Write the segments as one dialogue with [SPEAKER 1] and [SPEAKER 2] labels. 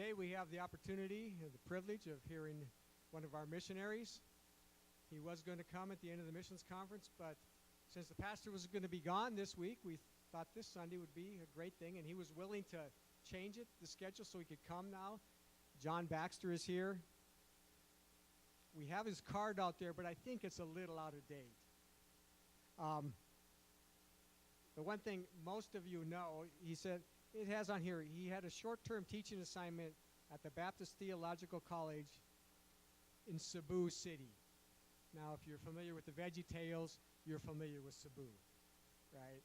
[SPEAKER 1] Today we have the opportunity and the privilege of hearing one of our missionaries. He was going to come at the end of the missions conference, but since the pastor was going to be gone this week, we thought this Sunday would be a great thing, and he was willing to change the schedule, so he could come now. John Baxter is here. We have his card out there, but I think it's a little out of date. The one thing most of you know, he said, it has on here, he had a short-term teaching assignment at the Baptist Theological College in Cebu City. Now, if you're familiar with the Veggie Tales, you're familiar with Cebu, right?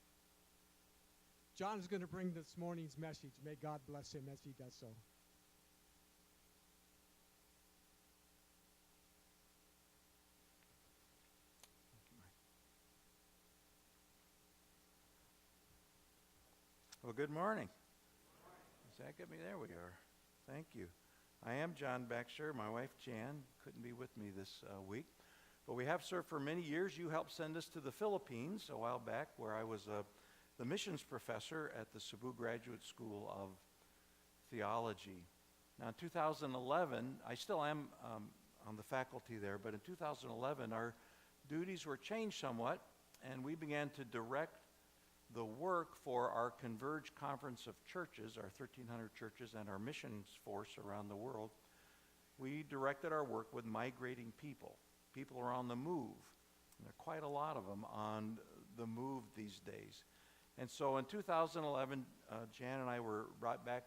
[SPEAKER 1] John is going to bring this morning's message. May God bless him as he does so.
[SPEAKER 2] Well, good morning. Does that get me? There we are. Thank you. I am John Baxter. My wife, Jan, couldn't be with me this week. But we have served for many years. You helped send us to the Philippines a while back, where I was the missions professor at the Cebu Graduate School of Theology. Now, in 2011, I still am on the faculty there, but in 2011, our duties were changed somewhat, and we began to direct the work for our Converge Conference of Churches, our 1,300 churches, and our missions force around the world. We directed our work with migrating people. People are on the move. And there are quite a lot of them on the move these days. And so in 2011, Jan and I were brought back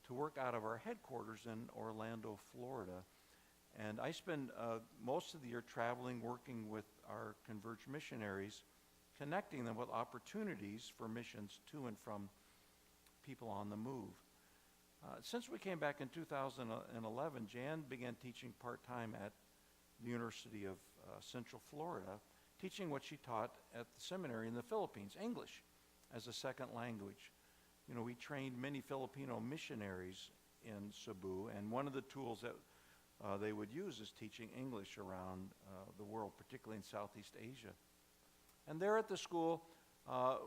[SPEAKER 2] to work out of our headquarters in Orlando, Florida. And I spend most of the year traveling, working with our Converge missionaries, connecting them with opportunities for missions to and from people on the move. Since we came back in 2011, Jan began teaching part-time at the University of Central Florida, teaching what she taught at the seminary in the Philippines, English as a second language. You know, we trained many Filipino missionaries in Cebu, and one of the tools that they would use is teaching English around the world, particularly in Southeast Asia. And there at the school,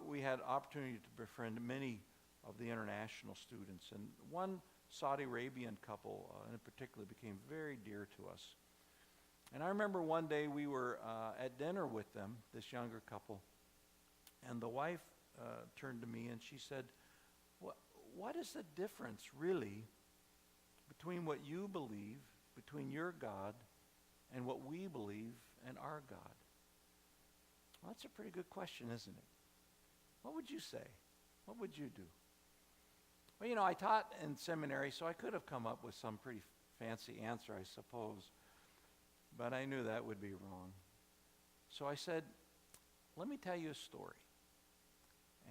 [SPEAKER 2] we had opportunity to befriend many of the international students. And one Saudi Arabian couple in particular became very dear to us. And I remember one day we were at dinner with them, this younger couple, and the wife turned to me and she said, what is the difference really between what you believe, between your God, and what we believe in our God? Well, that's a pretty good question, isn't it? What would you say? What would you do? Well, you know, I taught in seminary, so I could have come up with some pretty fancy answer, I suppose. But I knew that would be wrong. So I said, let me tell you a story.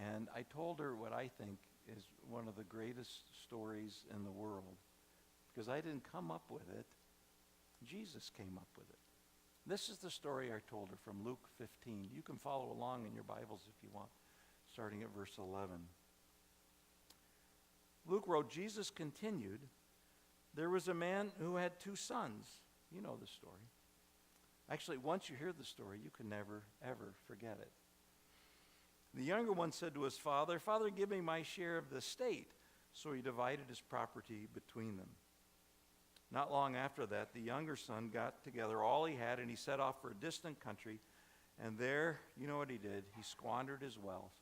[SPEAKER 2] And I told her what I think is one of the greatest stories in the world. Because I didn't come up with it. Jesus came up with it. This is the story I told her from Luke 15. You can follow along in your Bibles if you want, starting at verse 11. Luke wrote, Jesus continued, there was a man who had 2 sons. You know the story. Actually, once you hear the story, you can never, ever forget it. The younger one said to his father, Father, give me my share of the estate. So he divided his property between them. Not long after that, the younger son got together all he had, and he set off for a distant country. And there, you know what he did? He squandered his wealth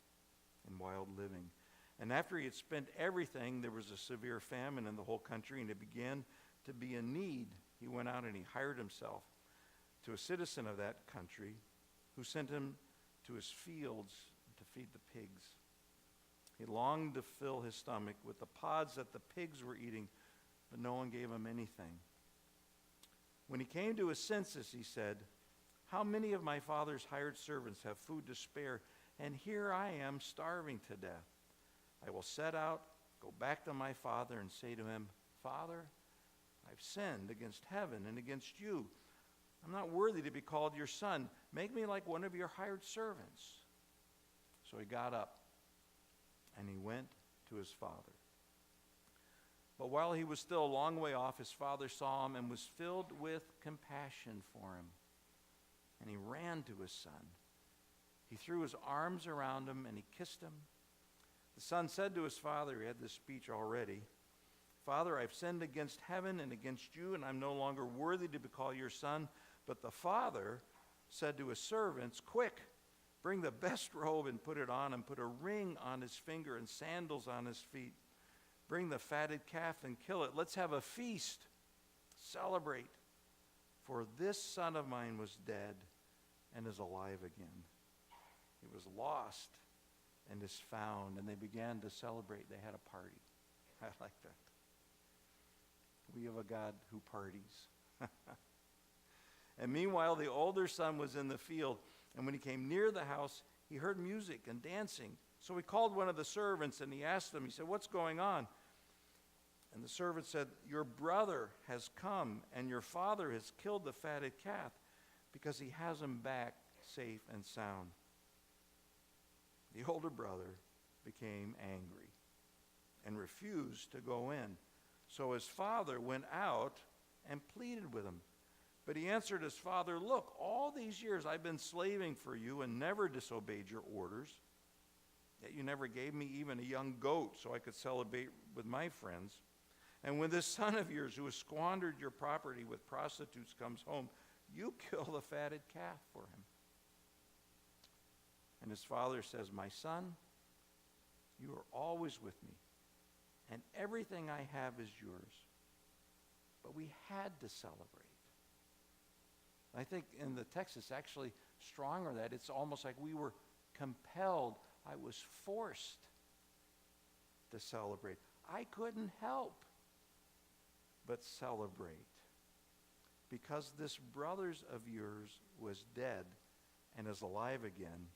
[SPEAKER 2] in wild living. And after he had spent everything, there was a severe famine in the whole country, and it began to be a need. He went out and he hired himself to a citizen of that country who sent him to his fields to feed the pigs. He longed to fill his stomach with the pods that the pigs were eating, but no one gave him anything. When he came to his senses, he said, how many of my father's hired servants have food to spare, and here I am starving to death? I will set out, go back to my father, and say to him, Father, I've sinned against heaven and against you. I'm not worthy to be called your son. Make me like one of your hired servants. So he got up, and he went to his father. But while he was still a long way off, his father saw him and was filled with compassion for him. And he ran to his son. He threw his arms around him and he kissed him. The son said to his father, he had this speech already, Father, I've sinned against heaven and against you, and I'm no longer worthy to be called your son. But the father said to his servants, quick, bring the best robe and put it on, and put a ring on his finger and sandals on his feet. Bring the fatted calf and kill it. Let's have a feast. Celebrate. For this son of mine was dead and is alive again. He was lost and is found. And they began to celebrate. They had a party. I like that. We have a God who parties. And meanwhile, the older son was in the field. And when he came near the house, he heard music and dancing. So he called one of the servants and he asked him, he said, what's going on? And the servant said, your brother has come and your father has killed the fatted calf because he has him back safe and sound. The older brother became angry and refused to go in. So his father went out and pleaded with him. But he answered his father, look, all these years I've been slaving for you and never disobeyed your orders. Yet you never gave me even a young goat so I could celebrate with my friends. And when this son of yours who has squandered your property with prostitutes comes home, you kill the fatted calf for him. And his father says, my son, you are always with me, and everything I have is yours. But we had to celebrate. I think in the text it's actually stronger that it's almost like we were compelled. I was forced to celebrate. I couldn't help but celebrate because this brother of yours was dead and is alive again,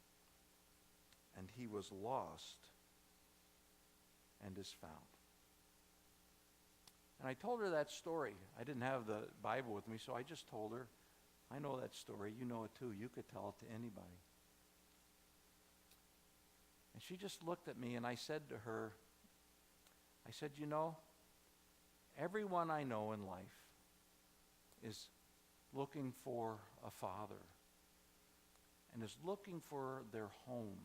[SPEAKER 2] and he was lost and is found. And I told her that story. I didn't have the Bible with me, so I just told her, I know that story. You know it too. You could tell it to anybody. And she just looked at me, and I said to her, I said, you know, everyone I know in life is looking for a father and is looking for their home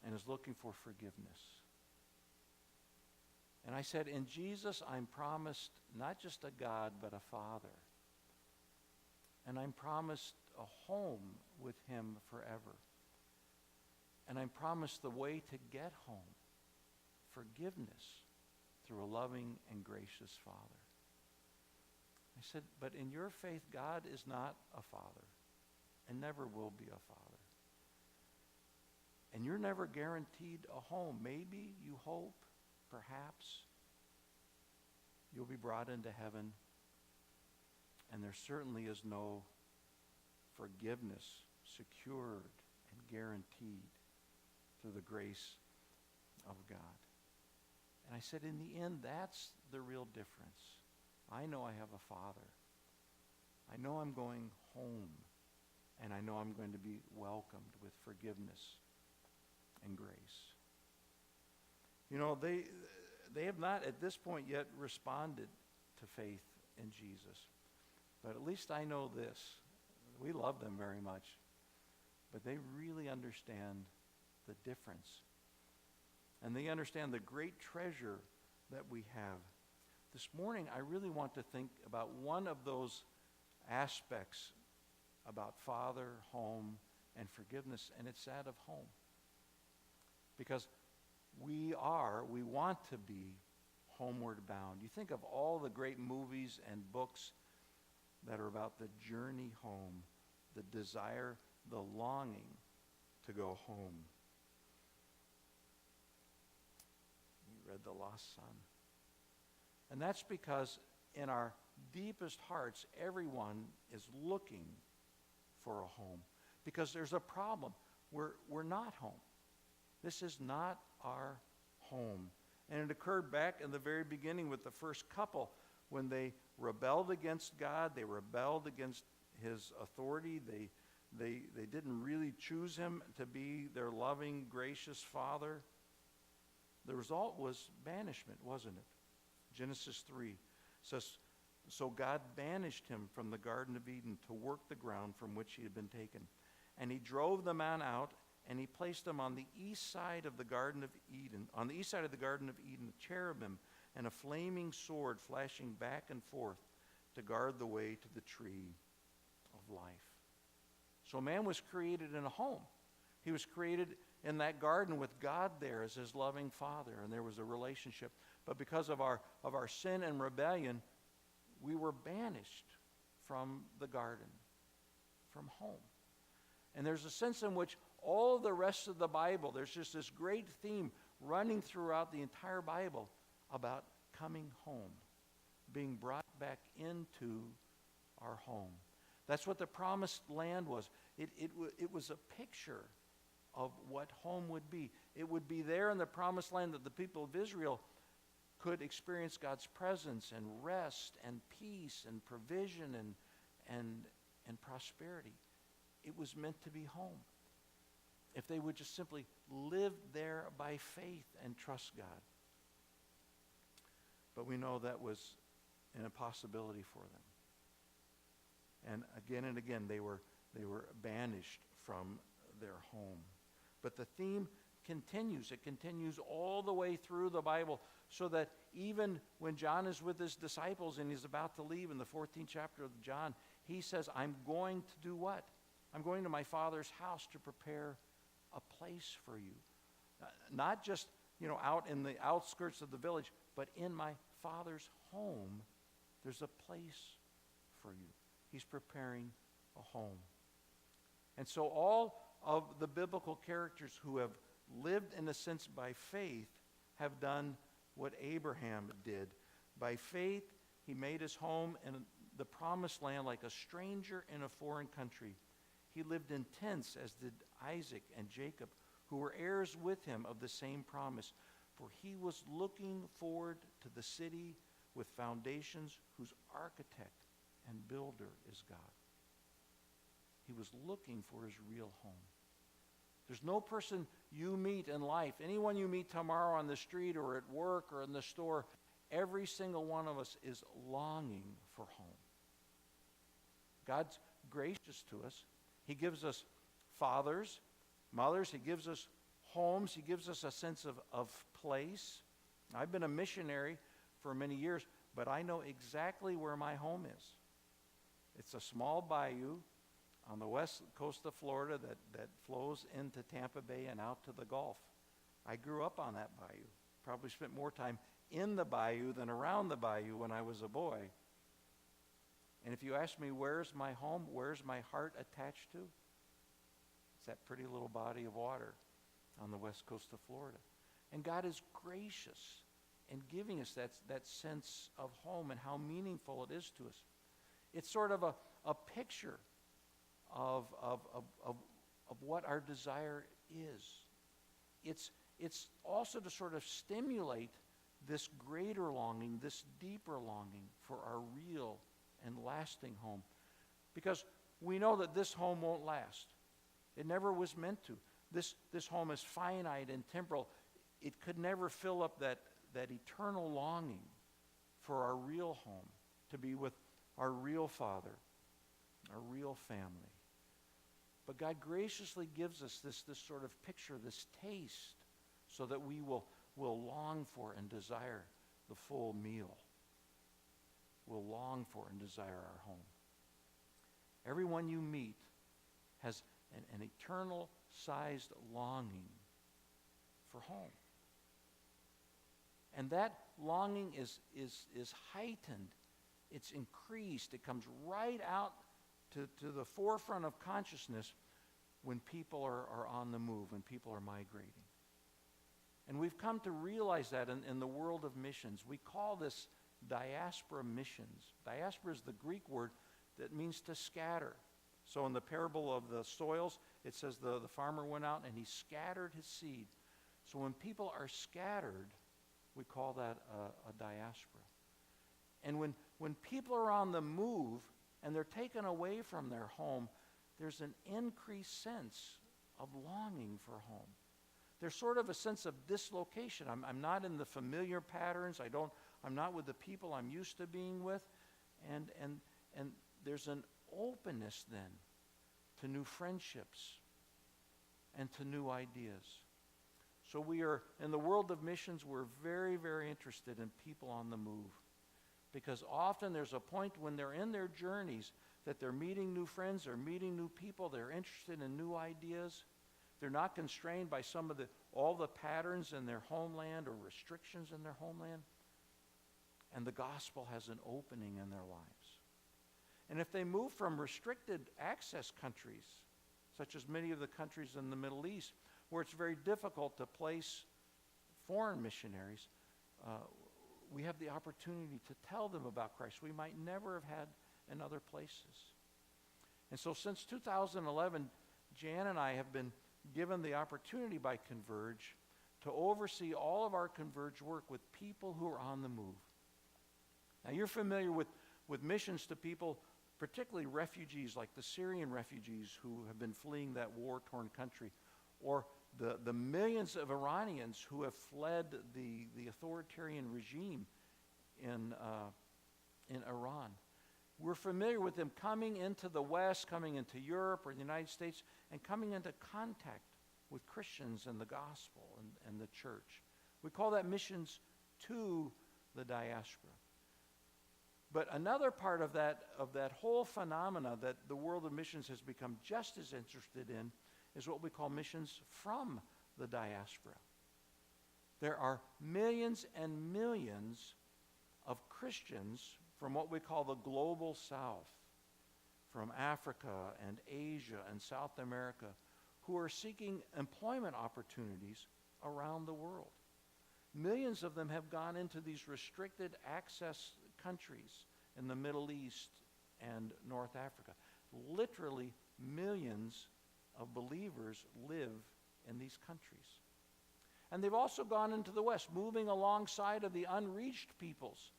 [SPEAKER 2] and is looking for forgiveness. And I said, in Jesus, I'm promised not just a God, but a father. And I'm promised a home with him forever. And I'm promised the way to get home, forgiveness through a loving and gracious Father. I said, but in your faith, God is not a father and never will be a father. And you're never guaranteed a home. Maybe you hope, perhaps, you'll be brought into heaven. And there certainly is no forgiveness secured and guaranteed through the grace of God. And I said, in the end, that's the real difference. I know I have a father. I know I'm going home. And I know I'm going to be welcomed with forgiveness and grace. You know, they have not at this point yet responded to faith in Jesus. But at least I know this. We love them very much. But they really understand the difference. And they understand the great treasure that we have. This morning, I really want to think about one of those aspects about father, home, and forgiveness, and it's that of home. Because we want to be homeward bound. You think of all the great movies and books that are about the journey home, the desire, the longing to go home. You read The Lost Son. And that's because in our deepest hearts, everyone is looking for a home. Because there's a problem. We're not home. This is not our home. And it occurred back in the very beginning with the first couple when they rebelled against God. They rebelled against his authority. They didn't really choose him to be their loving, gracious father. The result was banishment, wasn't it? Genesis 3 says, so God banished him from the Garden of Eden to work the ground from which he had been taken. And he drove the man out, and he placed them on the east side of the Garden of Eden, a cherubim and a flaming sword flashing back and forth to guard the way to the tree of life. So man was created in a home. He was created in that garden with God there as his loving Father, and there was a relationship. But because of our sin and rebellion, we were banished from the garden, from home. And there's a sense in which all of the rest of the Bible, there's just this great theme running throughout the entire Bible about coming home, being brought back into our home. That's what the promised land was. It was a picture of what home would be. It would be there in the promised land that the people of Israel could experience God's presence and rest and peace and provision and prosperity. It was meant to be home. If they would just simply live there by faith and trust God. But we know that was an impossibility for them. And again, they were banished from their home. But the theme continues. It continues all the way through the Bible, so that even when John is with his disciples and he's about to leave in the 14th chapter of John, he says, I'm going to do what? I'm going to my Father's house to prepare a place for you. Not just, out in the outskirts of the village, but in my Father's home, there's a place for you. He's preparing a home. And so all of the biblical characters who have lived in a sense by faith have done what Abraham did. By faith, he made his home in the promised land like a stranger in a foreign country. He lived in tents, as did Isaac and Jacob, who were heirs with him of the same promise. For he was looking forward to the city with foundations, whose architect and builder is God. He was looking for his real home. There's no person you meet in life, anyone you meet tomorrow on the street or at work or in the store, every single one of us is longing for home. God's gracious to us. He gives us fathers, mothers. He gives us homes. He gives us a sense of place. I've been a missionary for many years, but I know exactly where my home is. It's a small bayou on the west coast of Florida that flows into Tampa Bay and out to the Gulf. I grew up on that bayou. Probably spent more time in the bayou than around the bayou when I was a boy. And if you ask me, where's my home, where's my heart attached to? It's that pretty little body of water on the west coast of Florida. And God is gracious in giving us that sense of home and how meaningful it is to us. It's sort of a picture of what our desire is. It's also to sort of stimulate this greater longing, this deeper longing for our real and lasting home. Because we know that this home won't last. It never was meant to. This home is finite and temporal. It could never fill up that eternal longing for our real home, to be with our real Father, our real family. But God graciously gives us this sort of picture, this taste, so that we will long for and desire the full meal. We'll long for and desire our home. Everyone you meet has an eternal-sized longing for home. And that longing is heightened. It's increased. It comes right out to the forefront of consciousness when people are on the move, when people are migrating. And we've come to realize that in the world of missions. We call this diaspora missions. Diaspora is the Greek word that means to scatter. So in the parable of the soils, it says the farmer went out and he scattered his seed. So when people are scattered, we call that a diaspora. And when people are on the move and they're taken away from their home, there's an increased sense of longing for home. There's sort of a sense of dislocation. I'm not in the familiar patterns. I'm not with the people I'm used to being with. And there's an openness then to new friendships and to new ideas. So we are, in the world of missions, we're very, very interested in people on the move. Because often there's a point when they're in their journeys that they're meeting new friends, they're meeting new people, they're interested in new ideas. They're not constrained by all the patterns in their homeland or restrictions in their homeland. And the gospel has an opening in their lives. And if they move from restricted access countries, such as many of the countries in the Middle East, where it's very difficult to place foreign missionaries, we have the opportunity to tell them about Christ we might never have had in other places. And so since 2011, Jan and I have been given the opportunity by Converge to oversee all of our Converge work with people who are on the move. Now you're familiar with missions to people, particularly refugees like the Syrian refugees who have been fleeing that war-torn country, or the millions of Iranians who have fled the authoritarian regime in Iran. We're familiar with them coming into the West, coming into Europe or the United States, and coming into contact with Christians and the gospel and the church. We call that missions to the diaspora. But another part of that whole phenomena that the world of missions has become just as interested in is what we call missions from the diaspora. There are millions and millions of Christians from what we call the global south, from Africa and Asia and South America, who are seeking employment opportunities around the world. Millions of them have gone into these restricted access countries in the Middle East and North Africa. Literally millions of believers live in these countries. And they've also gone into the West, moving alongside of the unreached peoples,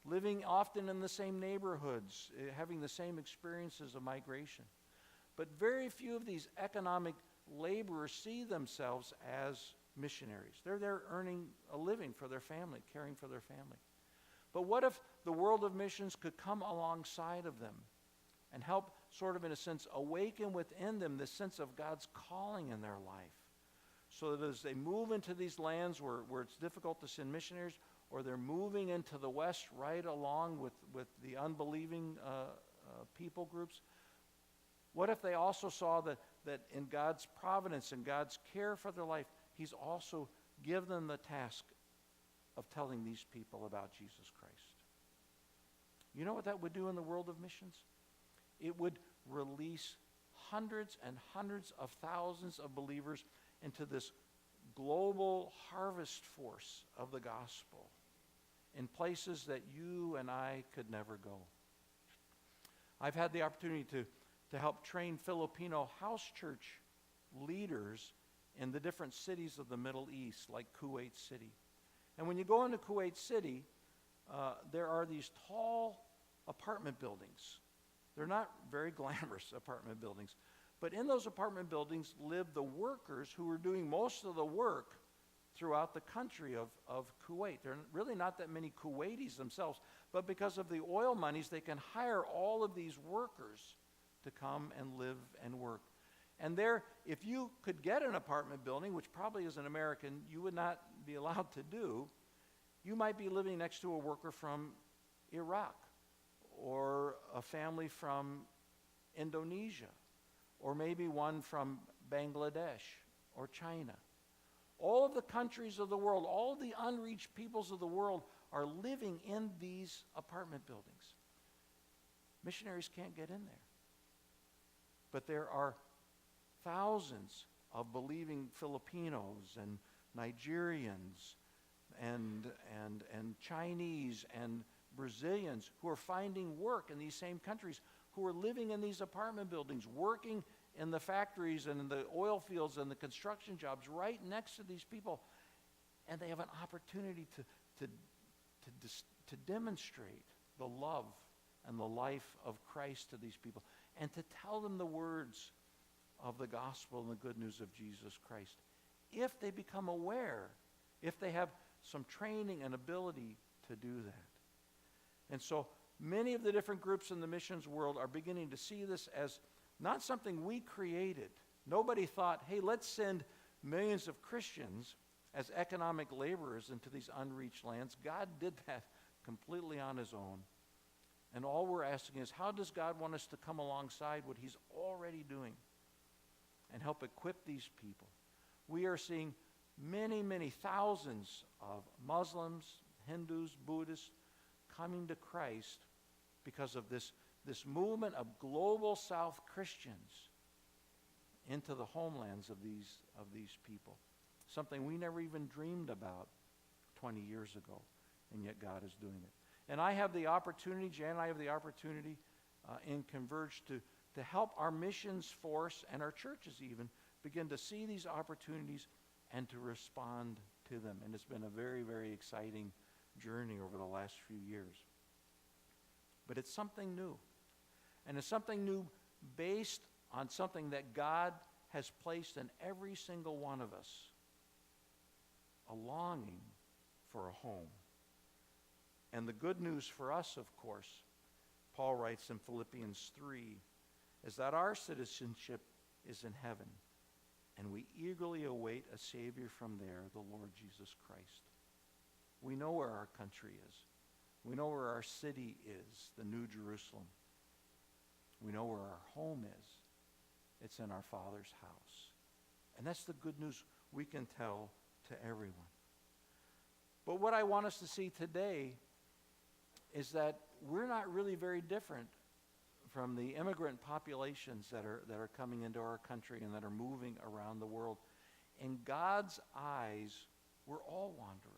[SPEAKER 2] living often in the same neighborhoods, having the same experiences of migration. But very few of these economic laborers see themselves as missionaries. They're there earning a living for their family, caring for their family. But what if the world of missions could come alongside of them and help sort of, in a sense, awaken within them this sense of God's calling in their life, so that as they move into these lands where it's difficult to send missionaries, or they're moving into the West right along with the unbelieving people groups, what if they also saw that in God's providence and God's care for their life, He's also given them the task of telling these people about Jesus Christ? You know what that would do in the world of missions? It would release hundreds and hundreds of thousands of believers into this global harvest force of the gospel in places that you and I could never go. I've had the opportunity to help train Filipino house church leaders in the different cities of the Middle East, like Kuwait City. And when you go into Kuwait City, there are these tall apartment buildings. They're not very glamorous apartment buildings. But in those apartment buildings live the workers who are doing most of the work throughout the country of Kuwait. There are really not that many Kuwaitis themselves, but because of the oil monies, they can hire all of these workers to come and live and work. And there, if you could get an apartment building, which probably as an American you would not be allowed to do, you might be living next to a worker from Iraq, or a family from Indonesia, or maybe one from Bangladesh or China. All of the countries of the world, all of the unreached peoples of the world are living in these apartment buildings. Missionaries can't get in there. But there are thousands of believing Filipinos and Nigerians and Chinese and Brazilians who are finding work in these same countries, who are living in these apartment buildings, working in the factories and in the oil fields and the construction jobs right next to these people. And they have an opportunity to demonstrate the love and the life of Christ to these people, and to tell them the words of the gospel and the good news of Jesus Christ. If they become aware, if they have some training and ability to do that. And so many of the different groups in the missions world are beginning to see this as not something we created. Nobody thought, hey, let's send millions of Christians as economic laborers into these unreached lands. God did that completely on his own. And all we're asking is, how does God want us to come alongside what he's already doing and help equip these people? We are seeing many, many thousands of Muslims, Hindus, Buddhists coming to Christ because of this movement of global South Christians into the homelands of these people. Something we never even dreamed about 20 years ago, and yet God is doing it. And I have the opportunity, Jan and I have the opportunity in Converge to help our missions force and our churches even begin to see these opportunities and to respond to them. And it's been a very, very exciting journey over the last few years. But it's something new. And it's something new based on something that God has placed in every single one of us, a longing for a home. And the good news for us, of course, Paul writes in Philippians 3, is that our citizenship is in heaven, and we eagerly await a Savior from there, the Lord Jesus Christ. We know where our country is. We know where our city is, the New Jerusalem. We know where our home is. It's in our Father's house. And that's the good news we can tell to everyone. But what I want us to see today is that we're not really very different from the immigrant populations that are coming into our country and that are moving around the world. In God's eyes, we're all wanderers.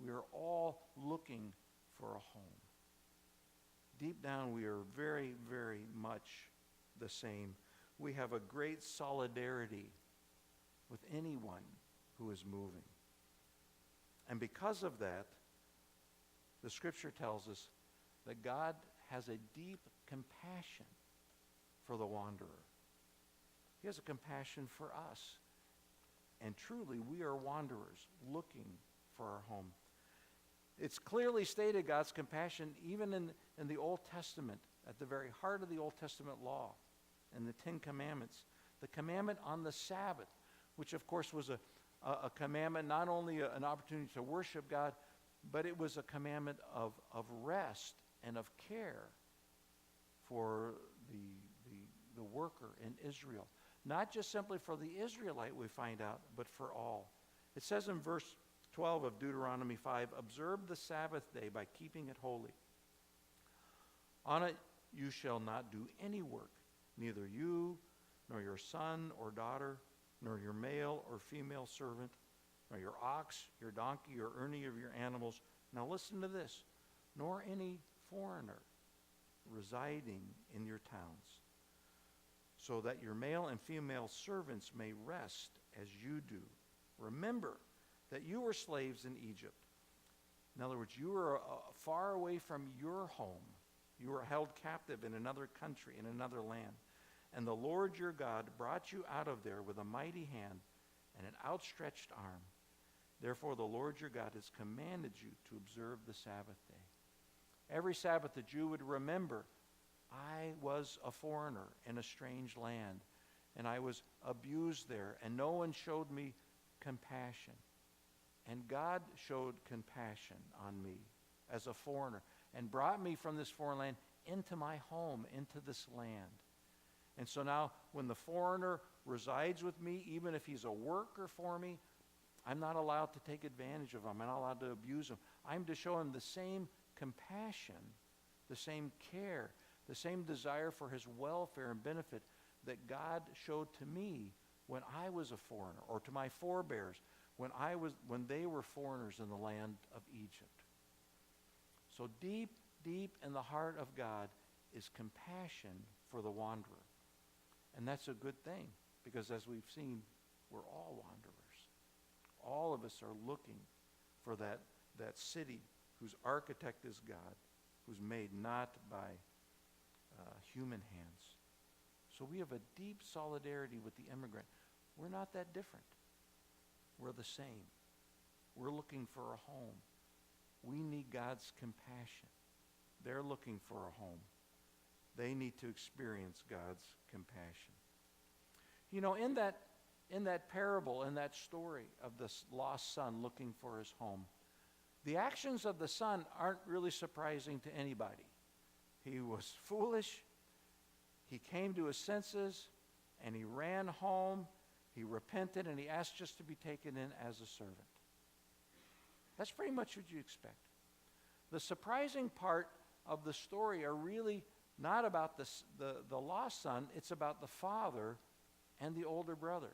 [SPEAKER 2] We are all looking for a home. Deep down, we are very, very much the same. We have a great solidarity with anyone who is moving. And because of that, the Scripture tells us that God has a deep compassion for the wanderer. He has a compassion for us. And truly, we are wanderers looking for our home. It's clearly stated, God's compassion, even in the Old Testament, at the very heart of the Old Testament law, in the Ten Commandments. The commandment on the Sabbath, which of course was a commandment, not only an opportunity to worship God, but it was a commandment of rest and of care for the worker in Israel. Not just simply for the Israelite, we find out, but for all. It says in verse 12 of Deuteronomy 5, observe the Sabbath day by keeping it holy. On it you shall not do any work, neither you, nor your son or daughter, nor your male or female servant, nor your ox, your donkey, or any of your animals. Now listen to this. Nor any foreigner residing in your towns, so that your male and female servants may rest as you do. Remember that you were slaves in Egypt. In other words, you were far away from your home. You were held captive in another country, in another land. And the Lord your God brought you out of there with a mighty hand and an outstretched arm. Therefore, the Lord your God has commanded you to observe the Sabbath day. Every Sabbath, the Jew would remember, I was a foreigner in a strange land, and I was abused there, and no one showed me compassion. And God showed compassion on me as a foreigner and brought me from this foreign land into my home, into this land. And so now when the foreigner resides with me, even if he's a worker for me, I'm not allowed to take advantage of him. I'm not allowed to abuse him. I'm to show him the same compassion, the same care, the same desire for his welfare and benefit that God showed to me when I was a foreigner, or to my forebears when they were foreigners in the land of Egypt. So deep, deep in the heart of God is compassion for the wanderer. And that's a good thing, because as we've seen, we're all wanderers. All of us are looking for that city whose architect is God, who's made not by human hands. So we have a deep solidarity with the immigrant. We're not that different. We're the same. We're looking for a home. We need God's compassion. They're looking for a home. They need to experience God's compassion. You know, in that in that parable, in that story of this lost son looking for his home, the actions of the son aren't really surprising to anybody. He was foolish. He came to his senses, and he ran home. He repented, and he asked just to be taken in as a servant. That's pretty much what you expect. The surprising part of the story are really not about the lost son. It's about the father and the older brother.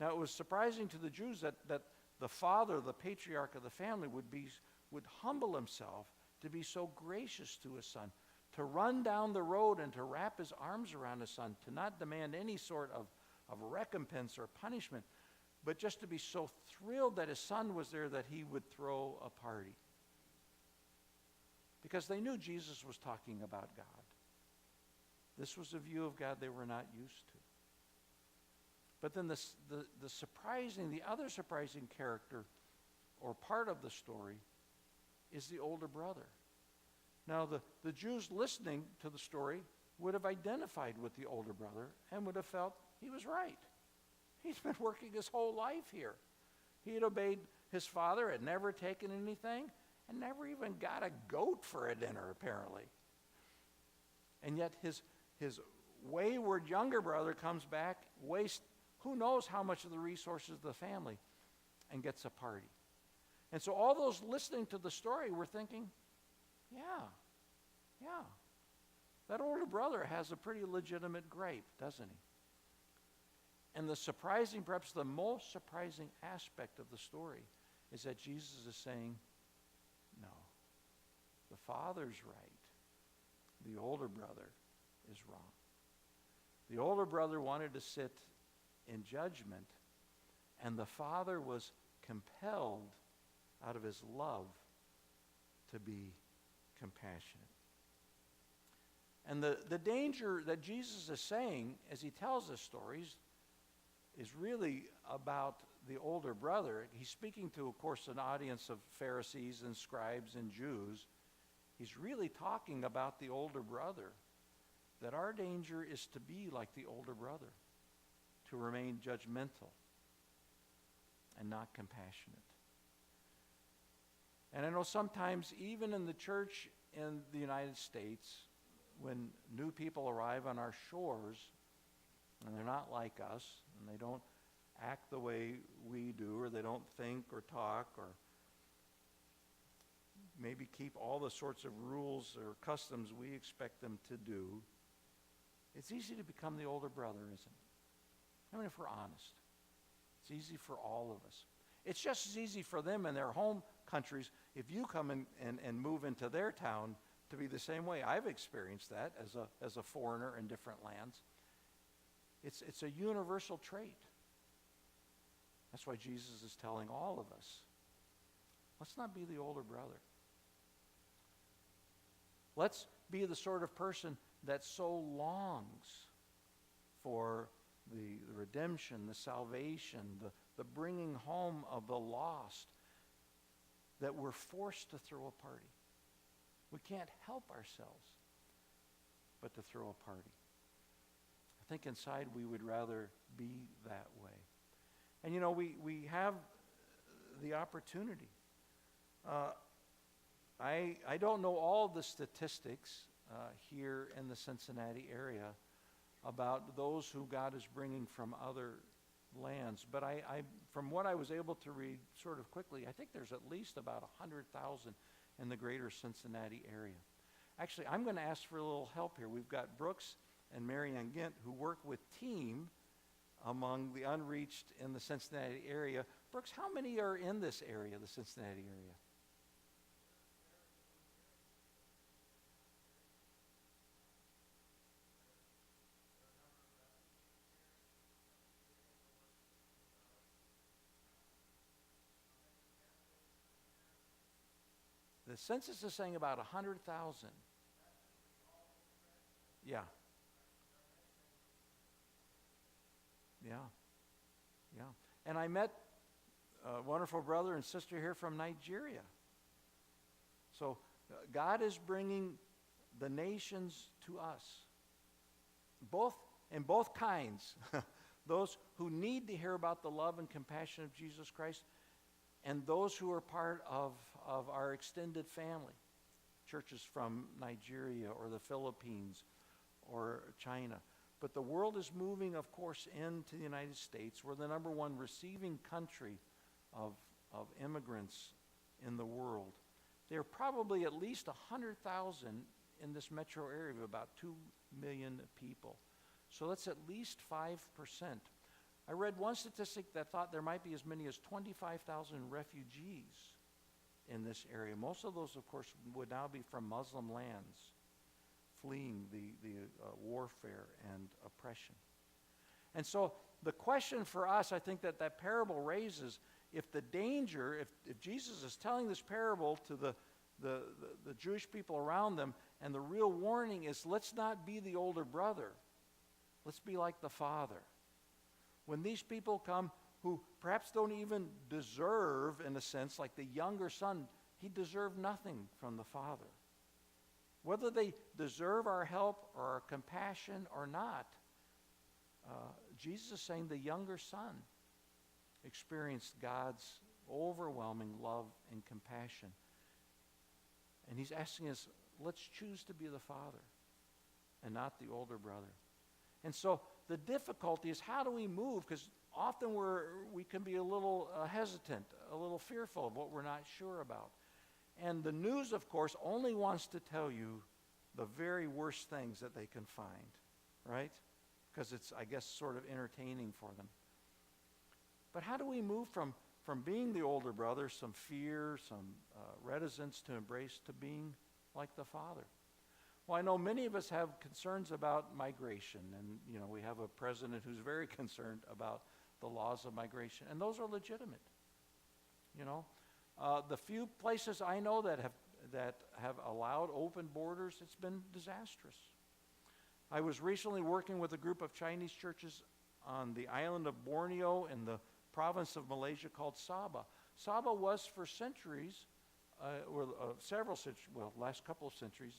[SPEAKER 2] Now, it was surprising to the Jews that the father, the patriarch of the family, would humble himself to be so gracious to his son, to run down the road and to wrap his arms around his son, to not demand any sort of recompense or punishment, but just to be so thrilled that his son was there that he would throw a party. Because they knew Jesus was talking about God. This was a view of God they were not used to. But then the other surprising character or part of the story is the older brother. Now, the Jews listening to the story would have identified with the older brother and would have felt he was right. He's been working his whole life here. He had obeyed his father, had never taken anything, and never even got a goat for a dinner, apparently. And yet his wayward younger brother comes back, wastes who knows how much of the resources of the family, and gets a party. And so all those listening to the story were thinking, yeah, that older brother has a pretty legitimate gripe, doesn't he? And the surprising, perhaps the most surprising aspect of the story is that Jesus is saying, no, the father's right. The older brother is wrong. The older brother wanted to sit in judgment, and the father was compelled out of his love to be compassionate. And the danger that Jesus is saying as he tells this story is really about the older brother. He's speaking to, of course, an audience of Pharisees and scribes and Jews. He's really talking about the older brother, that our danger is to be like the older brother, to remain judgmental and not compassionate. And I know sometimes, even in the church in the United States, when new people arrive on our shores, and they're not like us, and they don't act the way we do, or they don't think or talk, or maybe keep all the sorts of rules or customs we expect them to do, it's easy to become the older brother, isn't it? I mean, if we're honest, it's easy for all of us. It's just as easy for them in their home countries if you come and move into their town to be the same way. I've experienced that as a foreigner in different lands. It's a universal trait. That's why Jesus is telling all of us, let's not be the older brother. Let's be the sort of person that so longs for the redemption, the salvation, the bringing home of the lost, that we're forced to throw a party. We can't help ourselves but to throw a party. I think inside we would rather be that way. And you know, we have the opportunity. I don't know all the statistics here in the Cincinnati area about those who God is bringing from other lands, but I from what I was able to read sort of quickly, I think there's at least about 100,000 in the greater Cincinnati area. Actually, I'm going to ask for a little help here. We've got Brooks and Marianne Gint who work with TEAM among the unreached in the Cincinnati area. Brooks, how many are in this area, the Cincinnati area? The census is saying about 100,000. Yeah. And I met a wonderful brother and sister here from Nigeria. So God is bringing the nations to us, in both kinds, those who need to hear about the love and compassion of Jesus Christ, and those who are part of our extended family, churches from Nigeria or the Philippines or China. But the world is moving, of course, into the United States. We're the number one receiving country of immigrants in the world. There are probably at least 100,000 in this metro area of about 2 million people. So that's at least 5%. I read one statistic that thought there might be as many as 25,000 refugees in this area. Most of those, of course, would now be from Muslim lands, fleeing the warfare and oppression. And so the question for us, I think that parable raises, if the danger, if Jesus is telling this parable to the Jewish people around them, and the real warning is, let's not be the older brother. Let's be like the Father. When these people come who perhaps don't even deserve, in a sense, like the younger son, he deserved nothing from the Father. Whether they deserve our help or our compassion or not, Jesus is saying the younger son experienced God's overwhelming love and compassion. And he's asking us, let's choose to be the Father and not the older brother. And so the difficulty is, how do we move? Because often we can be a little hesitant, a little fearful of what we're not sure about. And the news, of course, only wants to tell you the very worst things that they can find, right? Because it's, I guess, sort of entertaining for them. But how do we move from being the older brother, some fear, some reticence to embrace, to being like the Father? Well, I know many of us have concerns about migration, and we have a president who's very concerned about the laws of migration, and those are legitimate. The few places I know that have allowed open borders, it's been disastrous. I was recently working with a group of Chinese churches on the island of Borneo in the province of Malaysia called Sabah. Sabah was for centuries, last couple of centuries,